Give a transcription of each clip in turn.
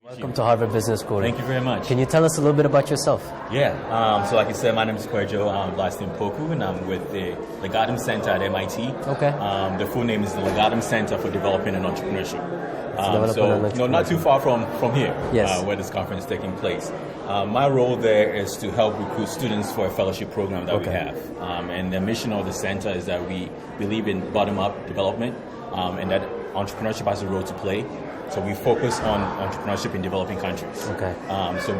Welcome to Harvard Business School. Thank you very much. Can you tell us a little bit about yourself? Yeah, so like I said, my name is Kwadwo, last name Poku, and I'm with the Legatum Center at MIT. Okay. The full name is the Legatum Center for Development and Entrepreneurship. So, not too far from here, yes. Where this conference is taking place. My role there is to help recruit students for a fellowship program that we have. And the mission of the center is that we believe in bottom-up development and that entrepreneurship has a role to play. So we focus on entrepreneurship in developing countries. Okay. So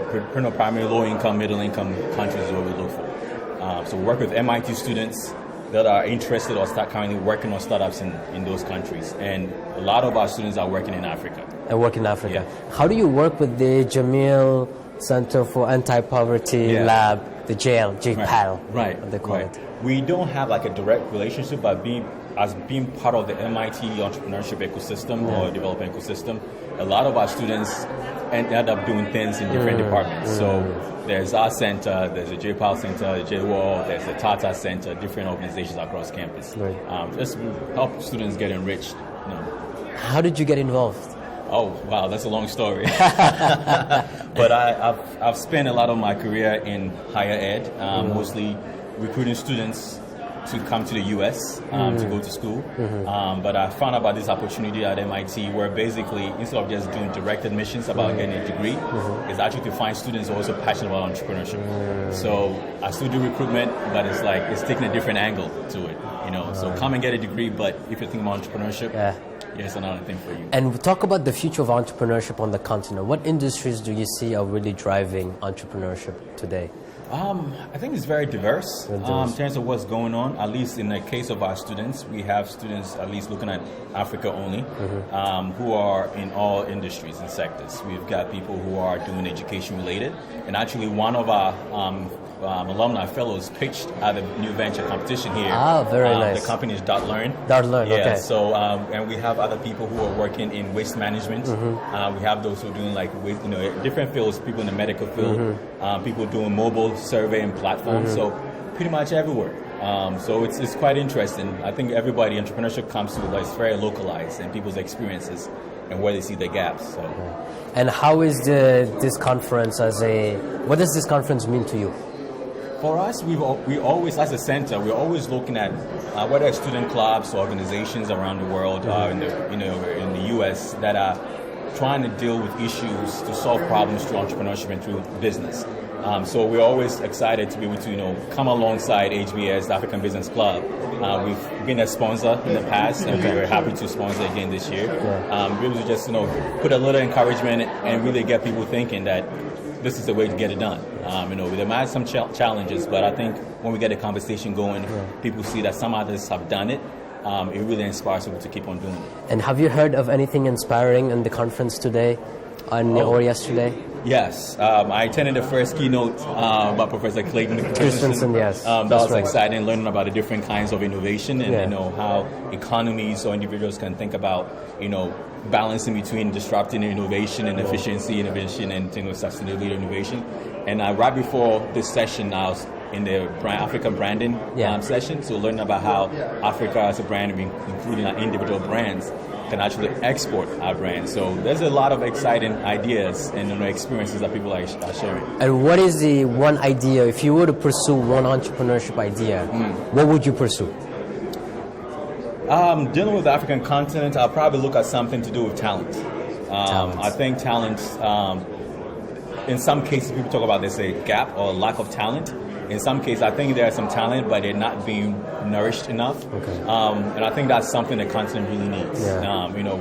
primarily low-income, middle-income countries is what we look for. So we work with MIT students that are interested or currently working on startups in those countries. And a lot of our students are working in Africa. And work in Africa. Yeah. How do you work with the Jamil Center for Anti-Poverty Lab, the JPAL, right. they call it? We don't have like a direct relationship, but being part of the MIT entrepreneurship ecosystem or development ecosystem, a lot of our students end up doing things in different departments. So there's our center, there's the JPAL Center, the JWAL, there's the Tata Center, different organizations across campus. Right. Just help students get enriched. How did you get involved? Oh, wow, that's a long story. But I've spent a lot of my career in higher ed, mostly recruiting students to come to the U.S. To go to school. But I found out about this opportunity at MIT where basically, instead of just doing direct admissions about getting a degree, it's actually to find students who are also passionate about entrepreneurship. So I still do recruitment, but it's taking a different angle to it. So come and get a degree, but if you're thinking about entrepreneurship, it's another thing for you. And talk about the future of entrepreneurship on the continent. What industries do you see are really driving entrepreneurship today? I think it's very diverse in terms of what's going on. At least in the case of our students, we have students at least looking at Africa only, who are in all industries and sectors. We've got people who are doing education related, and actually one of our alumni fellows pitched at the new venture competition here. Very nice. The company is .learn. Okay. So and we have other people who are working in waste management. We have those who are doing like waste, different fields. People in the medical field, people doing mobile surveying platforms. So pretty much everywhere. So it's quite interesting. I think everybody entrepreneurship comes to it's very localized and people's experiences and where they see the gaps. So. And how is this conference what does this conference mean to you? For us, we always, as a center, we're always looking at whether it's student clubs or organizations around the world, in the U.S. that are trying to deal with issues to solve problems through entrepreneurship and through business. So we're always excited to be able to come alongside HBS, the African Business Club. We've been a sponsor in the past, and we're happy to sponsor again this year. Be able to just put a little encouragement and really get people thinking that this is the way to get it done. There might be some challenges, but I think when we get a conversation going, people see that some others have done it. It really inspires people to keep on doing it. And have you heard of anything inspiring in the conference today or yesterday? Yes, I attended the first keynote by Professor Clayton Christensen. Yes, that was exciting, learning about the different kinds of innovation and how economies or individuals can think about balancing between disrupting innovation and efficiency, innovation and sustainability innovation. And right before this session, I was in the African branding session, so learning about how Africa as a brand, including our individual brands, can actually export our brand. So there's a lot of exciting ideas and experiences that people are sharing. And what is the one idea, if you were to pursue one entrepreneurship idea, what would you pursue? Dealing with the African continent, I'll probably look at something to do with talent. I think talent, in some cases people talk about there's a gap or lack of talent. In some cases, I think there are some talent, but they're not being nourished enough. And I think that's something the continent really needs.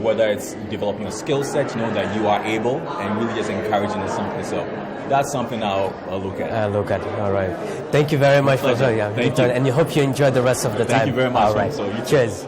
Whether it's developing a skill set, that you are able, and really just encouraging something. So that's something I'll look at. All right. Thank you very much for Thank you. And you hope you enjoy the rest of the time. Thank you very much. All right. So Cheers.